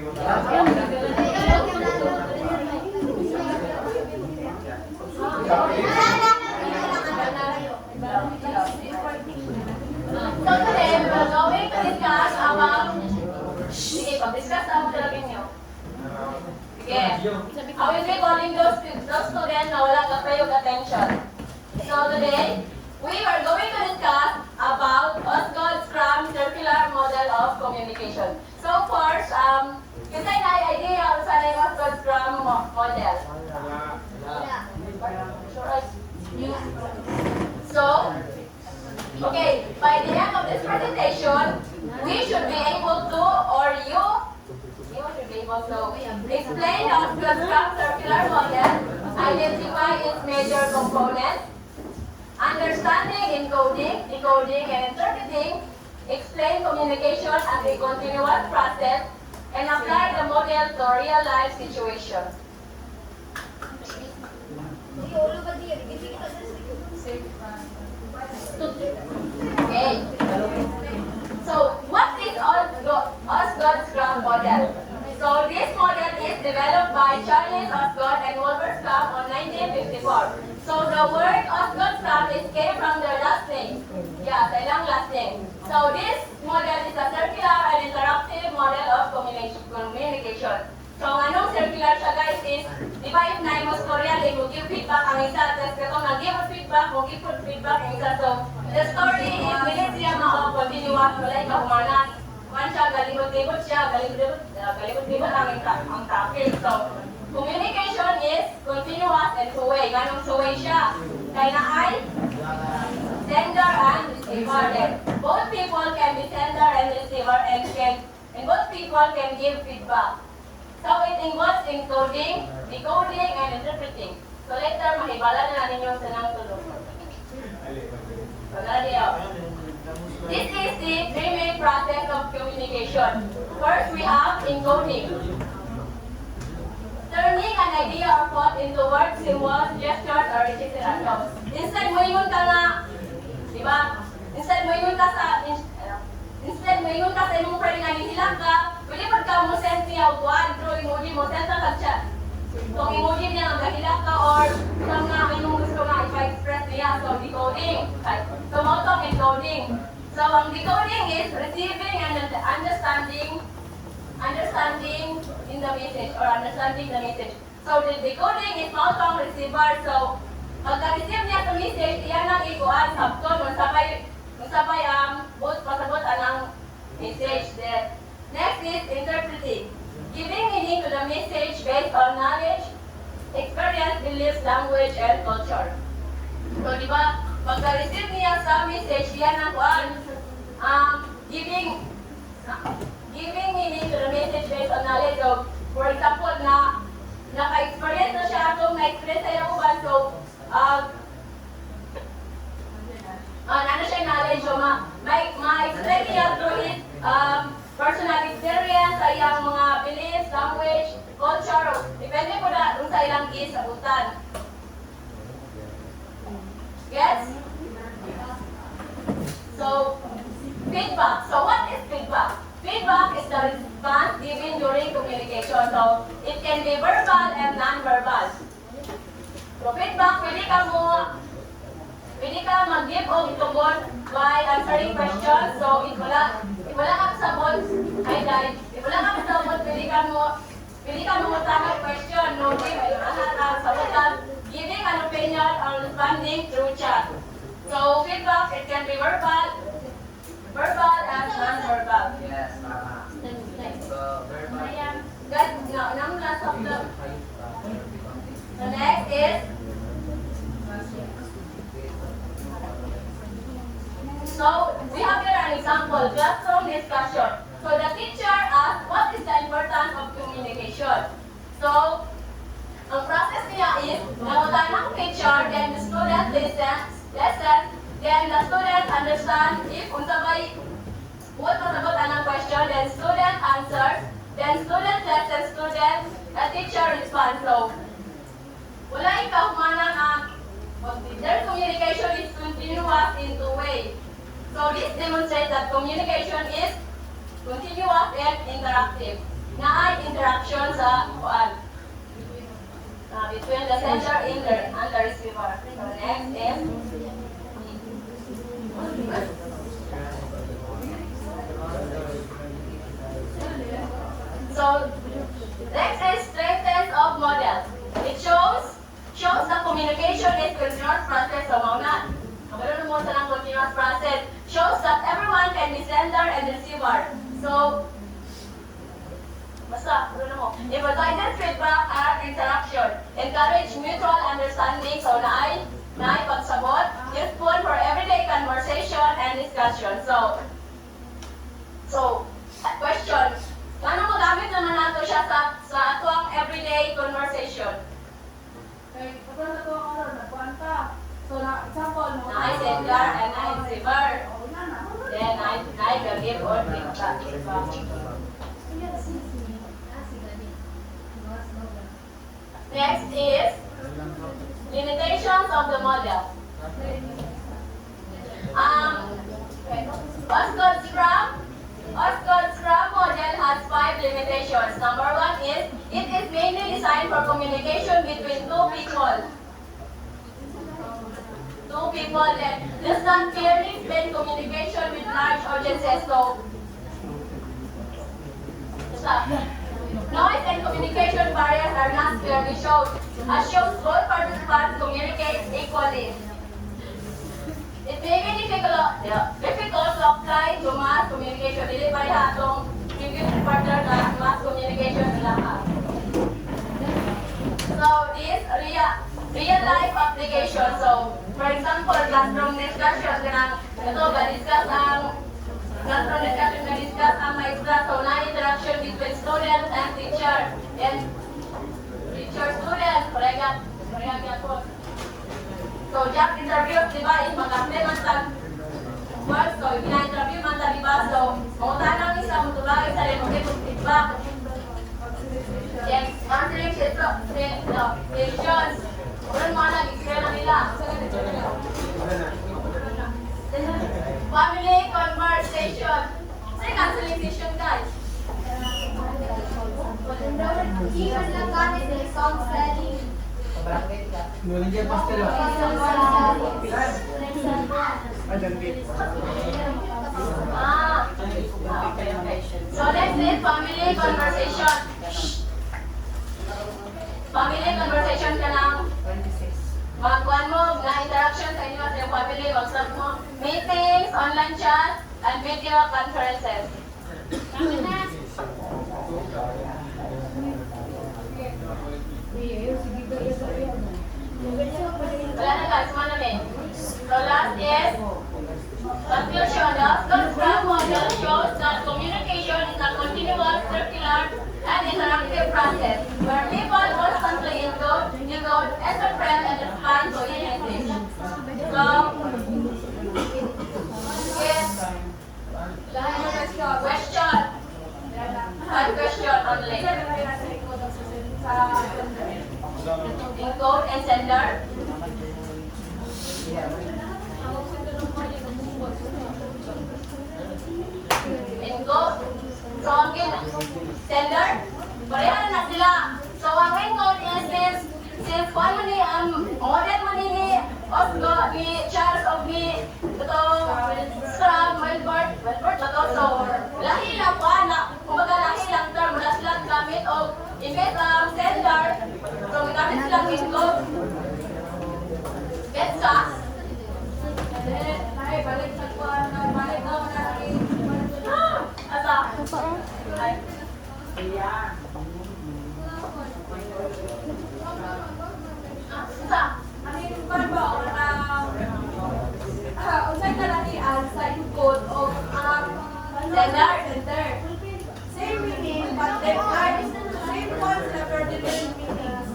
So today, we're going to discuss about... Sige, pag-discuss na ako talaga niyo. Sige. I will be calling those students na wala ka-pay attention. So today, we are going to discuss about Osgood-Schramm Circular Model of Communication. So first, kasi na-idea ako sa na yung Osgood-Schramm model. So, okay, by the end of this presentation, we should be able to, or you should be able to explain the Osgood-Schramm Circular Model, identify its major components, understanding encoding, decoding, and interpreting, explain communication as a continuous process, and apply the model to real-life situations. Okay. So, what is Osgood-Schramm model? So, this model is developed by Charles Osgood and Wilbur Schramm on 1954. So, the word Osgood-Schramm came from their last name. Yeah, the long last name. So, this model is a circular and interactive model of communication. So, anong circular siya guys is, di ba if na-imos Korean, they will give feedback ang isa, tapos katong nag-give feedback, will give feedback ang isa. So, the story is, minit siya continuous, walay kahumanan. Kuhan siya, galibot-libot siya, galibot-libot ang topic. So, communication is continuous and two-way. Ganong two-way siya. Kaya na ay sender and receiver. Both people can be sender and receiver and both people can give feedback. So it involves encoding, decoding, and interpreting. So later, mahibala na natin yung sanang tulog. So this is the three main process of communication. First, we have encoding. Turning an idea or thought into words, symbols, gestures, or etc. So, instead mo ingon ka nga, di ba? Instead mo ingon ka sa imong friend nga nihilang ka, pwede pag ka mo send niya o kuhan through emoji mo, send ka kag-chat. Kung emoji niya ang kahilak ka or sa mga inong gusto nga ipa-express niya, so decoding. So, motong encoding. So, ang decoding is receiving and understanding in the message or understanding the message. So, the decoding is motong receiver. So, pagka-receive niya sa message, iyan ang ikuan, sabton, sabay both pasabot anang message there. Next is interpreting. Giving meaning to the message based on knowledge, experience, beliefs, language, and culture. So, di ba, pagka-receive niya sa message, yan ang kuan, giving meaning to the message based on knowledge. So, for example, naka-experience na siya atong na-express sa iyong uban. So, ano siya knowledge, so ma-explain niya through his personal experience sa iyang mga beliefs, language, culture. Depende po na kung sa ilang gisabutan. Yes? So, feedback. So, what is feedback? Feedback is the response given during communication. So, it can be verbal and non-verbal. So, feedback, pwede ka mag-give o tugon by answering questions. So, if wala ka sabot, pwede ka mo tanong question, no give, sabotan, giving an opinion or responding through chat. So, feedback, it can be verbal and non-verbal. Yes, tama. So, verbal. The next is so, we have here an example, classroom discussion. So, the teacher asked, what is the importance of communication? So, ang process niya is, nangutan ng teacher, then the student listen, then the student understand if unsabay, what masagot anang question, then student answers, then student lessons, the teacher responds. So, wala ikaw their communication is continuous in two ways. So this demonstrates that communication is continuous and interactive. na ay interaction sa kuan. Between the sender and the receiver. So next is so next is strength of model. It shows the communication is continuous process. So mauna, magkaroon mo sa ng continuous process. Shows that everyone can be sender and receiver. So basta, ano mo. Emphasizes feedback and interaction. Encourage mutual understanding. So naay pagsabot. Useful for everyday conversation and discussion. So question. Paano magamit naman nato siya sa atong everyday conversation? Okay, kapag na ito ang ano, nagkuhan ka. So, example, no? Naay sender and naay receiver. Oo, yan na. Then naay gagib or feedback. Next is limitations of the model. Osgood-Schramm model has 5 limitations. Number 1 is it is mainly designed for communication between two people. That does not clearly explain communication with large audiences. So, noise and communication barriers are not clearly shown, as shows both participants communicate equally. It may be difficult to apply to mass communication. Dili ba atong previous partner na mass communication nila. So this real life application. So for example, classroom discussion kanang ito discuss ang maestra. So na interaction between student and teacher and teacher-student. Pareha po. So job interview, di ba, is mag-apply man sa work. So gina-interview man sa, di ba? So mangutan ang isa, mutulagay sa rin, mag-give feedback. Yes, answering questions. Ulan mo na, i-share na nila. Family conversation. Say counseling session, guys. Even the garden is song selling. Nuligyan pastel ah. Okay. So next is family conversation. Family conversation ka lang. Magkuhan mo na interaction sa inyo sa iyong family. Mag-start mo meetings, online chat, and video conferences. Wala na guys, manami. So last is conclusion. The Osgood-Schramm model shows that communication is a continuous, circular, and interactive process where people constantly encode, interpret, and respond to any message. So, yes. Question. 5 question only. Encode and sender. Encode. So, ang sender, pareha na sila. So, ang encode is since kung ano ni, model mo ni Osgood, ni Charles of ni, ito, Schramm, Wilbert, na to. So, lahi lang po, kumbaga lahi lang term, wala silang gamit o imbes ang sender, so gamit silang encode. Gets ka? Ay, balik sa kuhan. Balik na ako na. Asa? Ay. Asa? Ano yung kuhan ba? Unsay ka lang i-add sa encode o Sender. Same meaning, but then same concept or different meanings.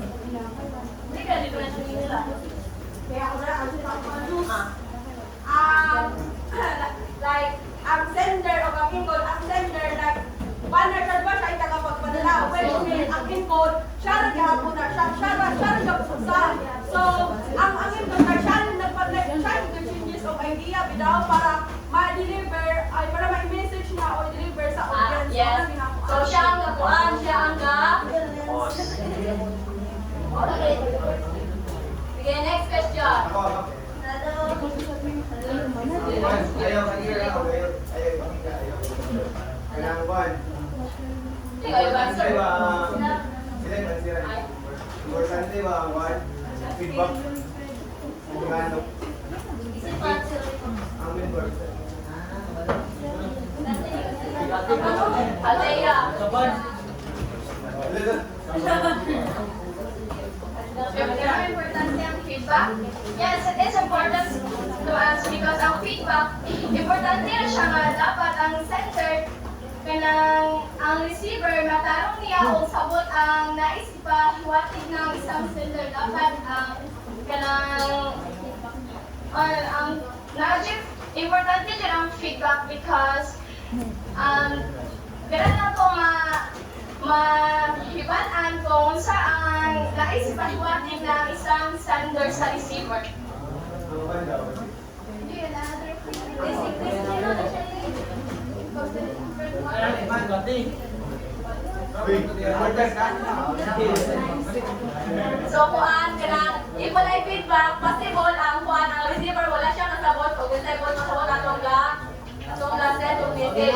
Hindi ka different meaning nila. Kaya ako na, Ah. like, ang sender o ang encode, ang sender, like, one or ba siya ay tagapagpadala. Which means, ang encode, siya rin kahapon na, siya rin kapagsasan. So, ang encode, siya rin nag-changes of idea, bitaw, para ma-deliver, ay para ma-message na o deliver sa audience. Yes. So siya ang nakuan, Okay, next question. Ayaw ka here, ayaw ka kailangan buwan. Sige, ayaw ba, sir? Sila. Importante ba, buwan? Feedback. Kung ano. Ang member. Althea. Importante ang feedback? Yes, it is important to us because ang feedback, importante na siya nga dapat ang sender kanang ang receiver matarong niya kung sabot ang naisipa hiwatig ng isang sender dapat ang kanang ang najib importante din ang feedback because ganun lang ko mahibalaan kung saan naisip ang hiwatig ng isang sender sa receiver. So kuan kanang ipalay feedback possible ang kuan ang receiver wala siya kasabot o gusto ko kasabot atong la set of meeting.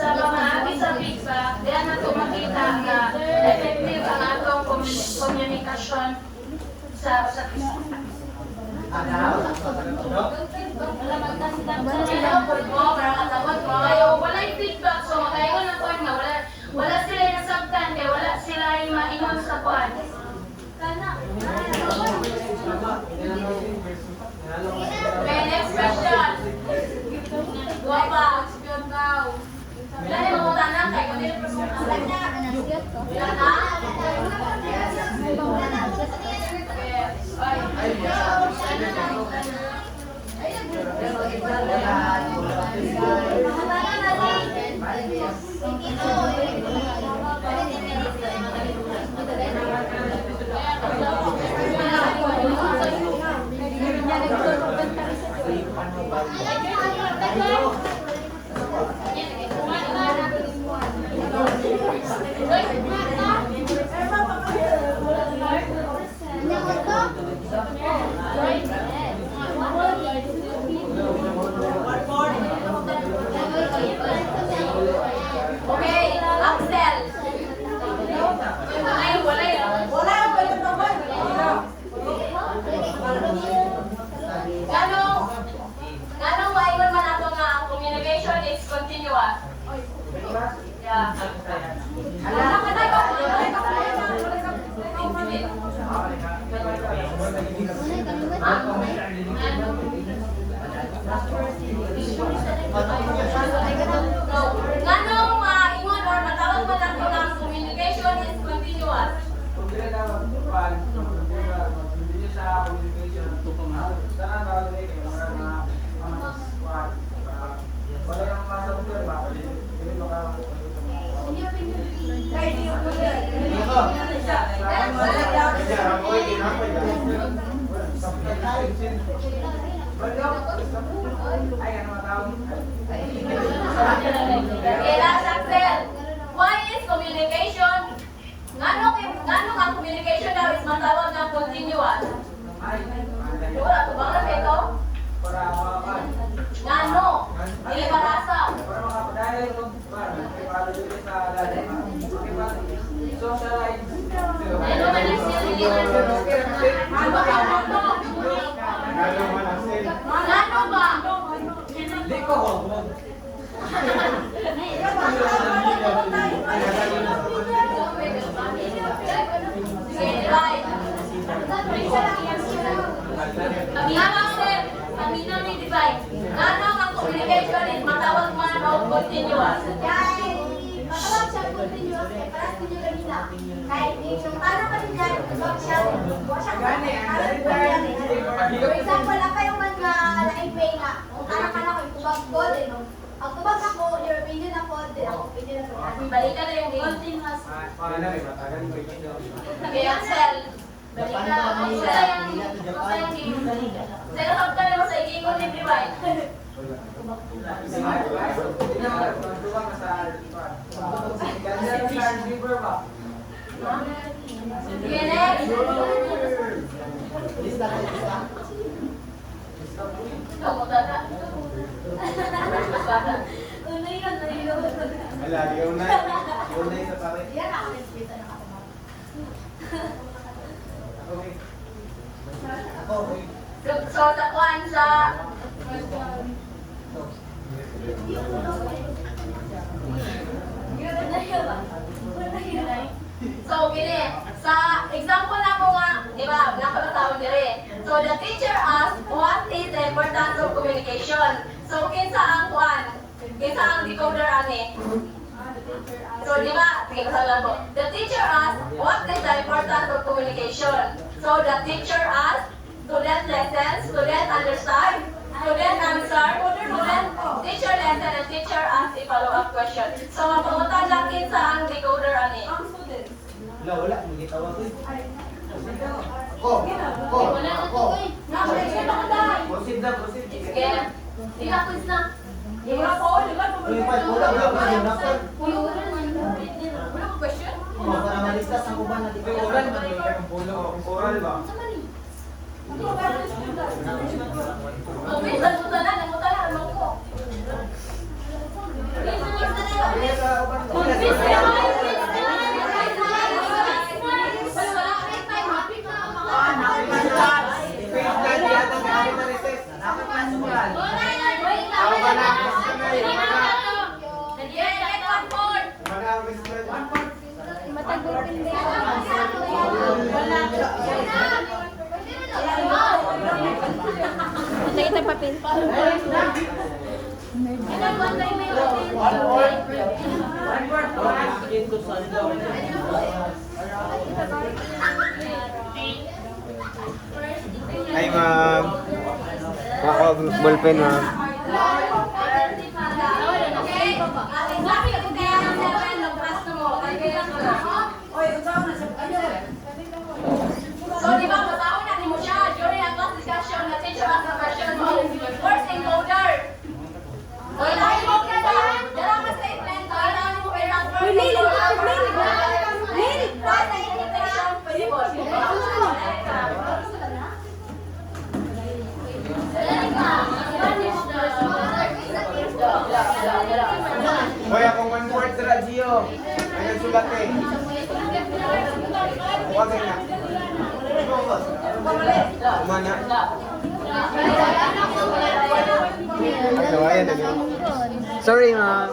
Sa pamahagi sa feedback, diyan na makita na effective ang atong komunikasyon sa wala feedback, so makaingon na kuwan nga, wala sila yung nasabtan, kaya wala sila yung maingon sa kuwan. Okay, next question. Guwapa. Wala na yung mga tanang kay kundi yung person. Okay, Axel. Ay, wala yun. Ganong maiwan man ato nga ang communication is continuous. Yeah. Ganong ingon or matawag man ato nga ang communication is continuous. Last Axel, why is communication? Ngano ang communication daw is matawag ng continuous? Wala ko ba na ito? Ngano? Dili barasa. Ano ba? Hindi ko hawag. Right. Kaminang step, kaminang ni divide. Ano ang communication is matawag man o continuous? Matawag siya continuous kay parang hindi nyo ganina. Kahit yung ano pa rin yan, wag siya for example, lang kayo man nga na-pay nga, kung anak ka na ko, itubag ko, ang tubag ako, your opinion ako, din ako opinion ako. Balikan na yung Continuous. Okay, Axel. Balikan. Masayang game. Sino kap ka naman sa ikingon ni divide? Sige, next. Wala, yun na. Yun na isa pare. Yan ako nagpita na ako. Okay. So, sa kuan sa... So, gini, sa example na ko nga, di ba, nakapatawag dire. So, the teacher asked, what is the importance of communication? So, kinsa ang kuan? Kinsa ang decoder ani? So, di ba, sige ko sa ko. The teacher asked, what is the importance of communication? So, the teacher asked, student listen, student understand, student answer, student teacher listen, and teacher ask a follow-up question. So, mapungutan lang kinsa ang decoder ani? Ang students. Wala, hindi tawag ko. Wala na to eh. Proceed na, proceed. Sige. Sige na, quiz na. Wala po, di ba? Wala ko question? Oral ba? Oh, please, namutan na, ano ko? Kita papel. Ay, ma'am. Ako, ballpen, ma'am. So, di ba, matawag natin mo siya during a class discussion na teacher asked a question of first encoder. O, ilahin mo ka na. Darang ka statement. O, ilahin mo kay Rank first encoder. First na invitation, pwede po. Hoy, akong 1 word sa radyo. Ay, nagsulat eh. Huwag na. Kumana. Ay, nawayan na. Sorry, ma'am.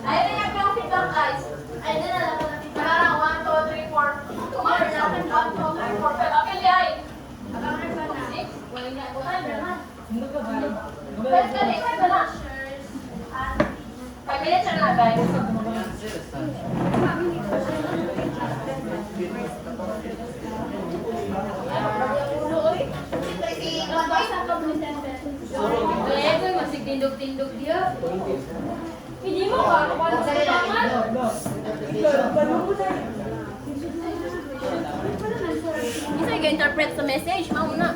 Ayun na yung feedback, guys. Ayun na lang. Parang 1, 2, 3, 4. Tumakas natin 1, 2, 3, 4, 5. Apil di ay. 6. Wala na. Pwede ka rin. Pwede na. 5 minutes na, guys. Tindog-tindog dia. Hindi mo ka, wala sa laman. Isa yung interpret sa message, mauna.